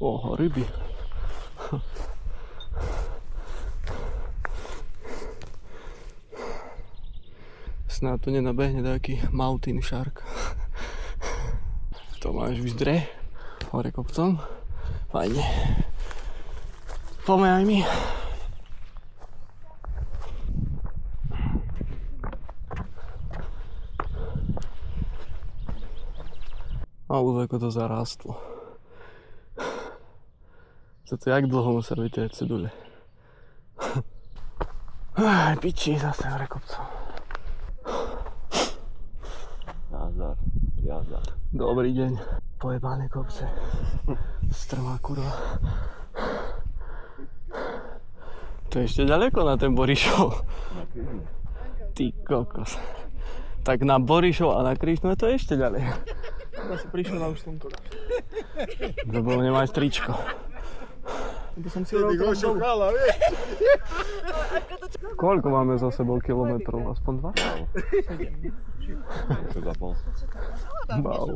Oho, ryby. Snáď tu nenabehne taký mountain shark. To máš vyzdre hore kopcom. Fajne. Poďme aj my. A už ako to zarástlo. Toto jak dlho musel vytrieť cedule. Aj piči, zase hore kopcom. Nazdar. Dobrý deň. Pojebané kopce. Strmá kurva. To je ešte ďaleko na ten Borišov. Ty kokos. Tak na Borišov a na Krišnú to je ešte ďalej. Ja si prišiel na už slnko. Lebo nemáš tričko. Lebo som si robil šokala, vieš. Koľko máme za sebou kilometrov? Aspoň 2? Čo zapol? Wow.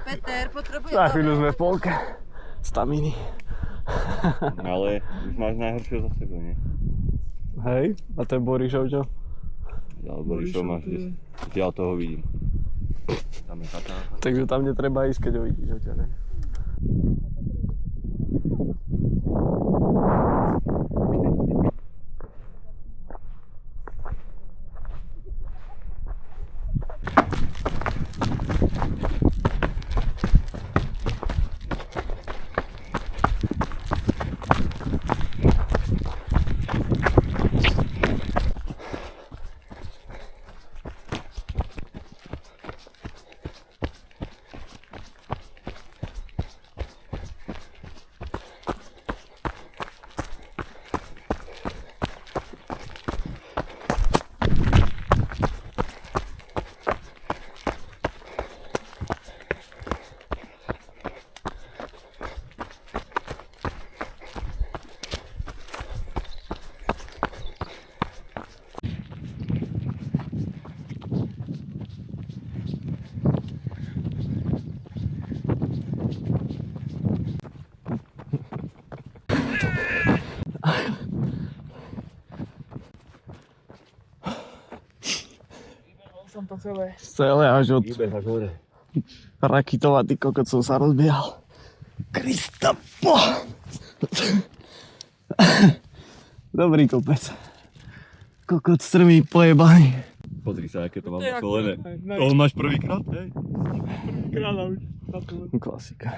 Peter, potrebuje Za chvíľu sme v polke. Staminy. Ale už máš najhoršie za sebou, nie? Hej, a ten Borišov čo? Ja, Borišov máš 10. Ja toho vidím. Tam je taká. Takže tam netreba ísť, keď ho vidíš odtiaľ. Som to celé. Celé až od Výbeh až hore. Rakitova, ty kokot, som sa rozbiehal. Krista, po! Dobrý kopec. Kokot strmý, pojebaný. Pozri sa, aké to mám To je nasolené. ako- To máš prvýkrát, hej? Kráľa už. Klasika.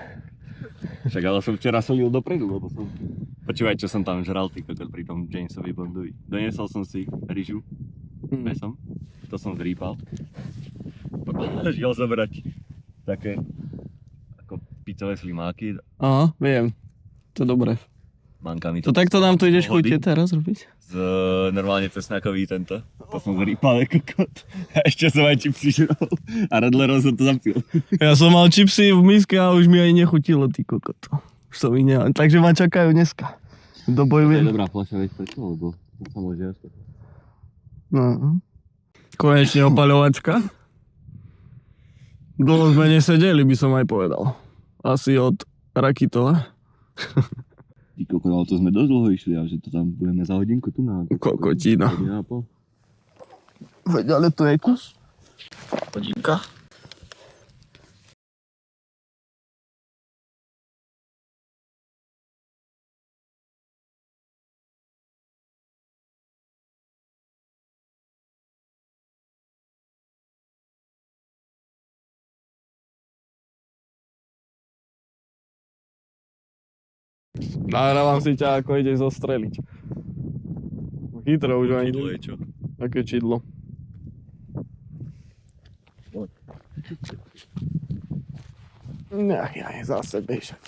Však ale som včera solil dopredu, lebo som... Počúvaj, čo som tam žral, ty kokot, pri tom Jamesovi Bondovi. Doniesol som si ryžu, mesom, to som zrýpal. Žiel zobrať také ako pizzové slimáky, Aha, viem. To dobré. mankami. To takto nám tu ideš Pohody. chutiť teraz robiť? Z normálne cesnakový tento. To som zrýpal, kokot. A ešte som aj čipsy žral. A Radlerov som to zapil. Ja som mal čipsy v miske a už mi aj nechutilo, ty kokot. Už som ich nemal. Takže ma čakajú dneska. To je Dobojujem. dobrá fľaša, veď prečo, lebo to sa môže jasť. No. Konečne opaľovačka. Dlho sme nesedeli, by som aj povedal. Asi od Rakitova. Ty kokot, ale to sme dosť dlho išli, a že to tam budeme za hodinku tu na... Kokotina. Hodina a pol. Veď, ale to je kus. Hodinka. Nahrávam si ťa, ako ideš zostreliť. Chytro už ani... To je čo? Aké čidlo. Nech ja je zase bežať.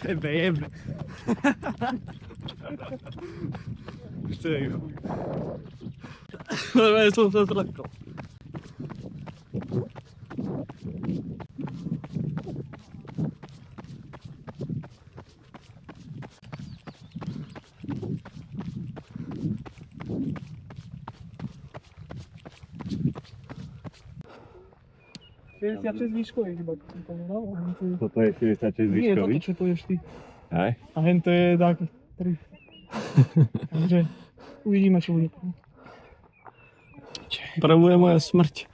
Tebe jebe. Čo Ale som sa zlekol. výškový chyba, to som povedal. Toto je 46 Nie, toto výškový. čo povieš ty. Aj? A hen to je taký 3. Takže uvidíme, čo bude. Prvú je moja smrť.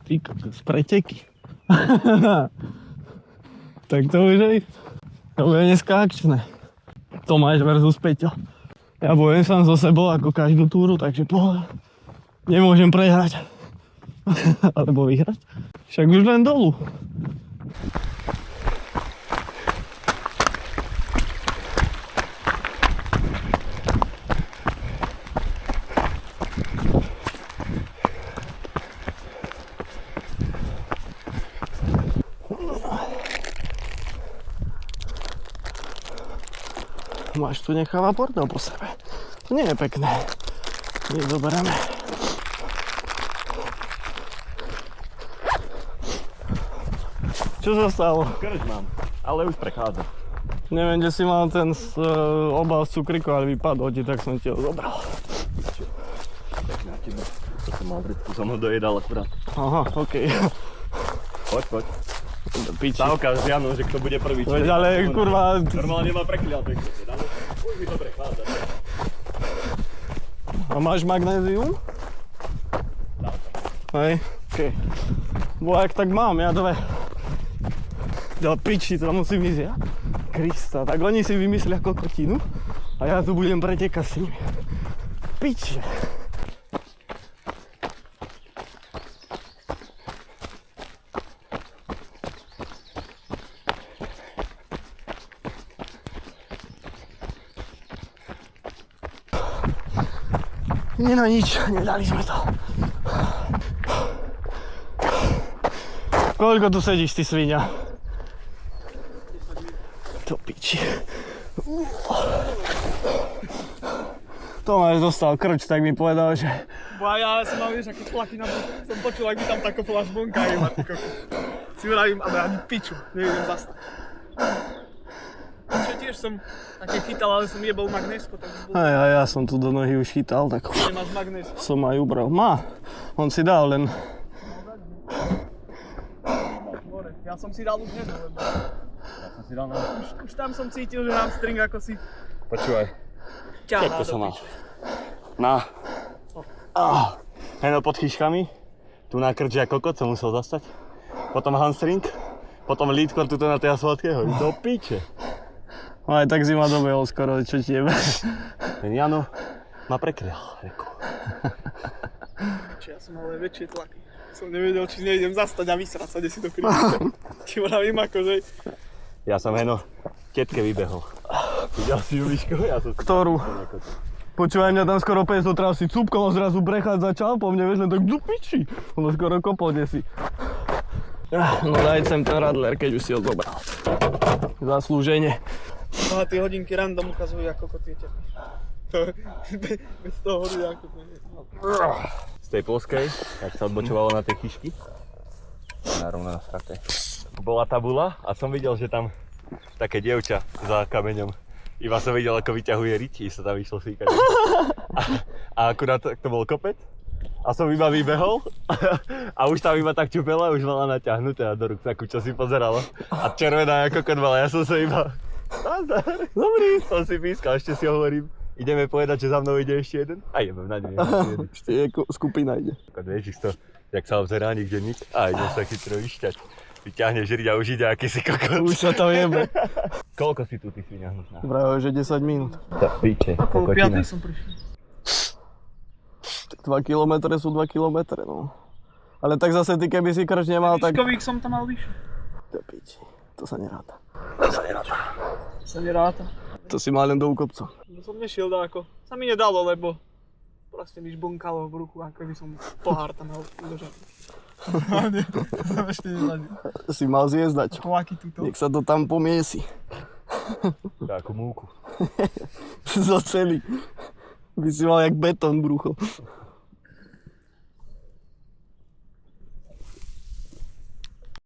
Ty kokos, preteky. Tak to už aj. To bude dneska akčné. Tomáš versus Peťo. Ja bojujem sám so sebou ako každú túru, takže pohľad. Nemôžem prehrať. Alebo vyhrať. Však už len dolu. Máš tu necháva bordel po sebe. To nie je pekné. My zoberieme. Čo sa stalo? Krč mám, ale už prechádza. Neviem, kde si mal ten obal z cukriku, ale vypadol ti, tak som ti ho zobral. Tak na tebe. To som mal vredku, som ho dojedal akurát. Aha, okej. Poď. Do piči. Stávka s Janom, že kto bude prvý. Veď, ale kurva... Normálne má prekliaté. Už mi to prechádza. A máš magnézium? Hej, okej. Bo ak tak mám, ja dve. Do piči, to musím ísť ja? Krista, tak oni si vymyslia kokotinu a ja tu budem pretekať s nimi. Piče. Nie na nič, nedali sme to. Koľko tu sedíš, ty svinia? To piči. Tomáš dostal krč, tak mi povedal, že... Bo ja som mal, vieš, aké tlaky na boku. Som počul, ak mi tam taká flashbonka je, ty kokos. Si vravím, ale ani piču, nevidím zastať. Čo tiež som také chytal, ale som jebol magnésko, tak už bol... Aj, ja som tu do nohy už chytal, tak Nemáš magnés. som aj ubral. Má, on si dal len... Ja som si dal už hneď, lebo Ja som si dal na... už tam som cítil, že hamstring ako si Počúvaj. ťahá Všetko do som mal. piče. Na. Heno pod chyškami. Tu na krč a kokot som musel zastať. Potom hamstring. Potom leadcore tuto na tej asfaltke. Do piče. No aj tak si ma dobehol skoro, čo ti jebe. Ten Jano ma prekryl. Ja som mal aj väčšie tlaky. Som nevedel, či nejdem zastať a vysrať sa, kde si to kričíte. Ti vravím akože... Ja som heno tetke vybehol. Videl si ju výšku? Ja som si... Ktorú? Počúvaj, mňa tam skoro 500 trasy cúbkom, zrazu brechať začal po mne, vieš, len tak do piči. Ono skoro kopol desi. No daj sem ten radler, keď už si ho zobral. Zaslúženie. No a tie hodinky random ukazujú ako tie tepy. Bez toho hodu ako to nie. Z tej polskej, jak sa odbočovalo na tie chyšky. Narovno na strate. Bola tabula a som videl, že tam také dievča za kameňom. Iba som videl, ako vyťahuje riť, i sa tam išlo síkať. A akurát to bol kopec. A som iba vybehol a už tam iba tak čupela, už mala natiahnuté a do ruksaku, čo si pozeralo. A červená ako konvala, ja som sa iba... Dobrý, som si pískal, ešte si hovorím. Ideme povedať, že za mnou ide ešte jeden? A ideme na ňu. Ešte je skupina ide. Vieš to, jak sa obzerá nikde nič. A idem sa chytro vyšťať. Vyťahneš riť a už ide akýsi kokot. Už sa to jebe. Koľko si tu ty svinia hnutná? Práve, že 10 minút. To píče, Okolo 5 som prišiel. 2 km sú 2 km, no. Ale tak zase ty, keby si krč nemal, tak... Výškových som tam mal vyššie. To piči, to sa neráta. Sa neráta. To si mal len do úkopca. No som nešiel dáko. Sa mi nedalo, lebo proste mi žbonkalo v bruchu, ako by som pohár tam mal udržať. To som ešte nezažil. Si mal zjezdať. Flaky tuto. Nech sa to tam pomiesi. Ako múku. Zo celý. By si mal jak betón brucho.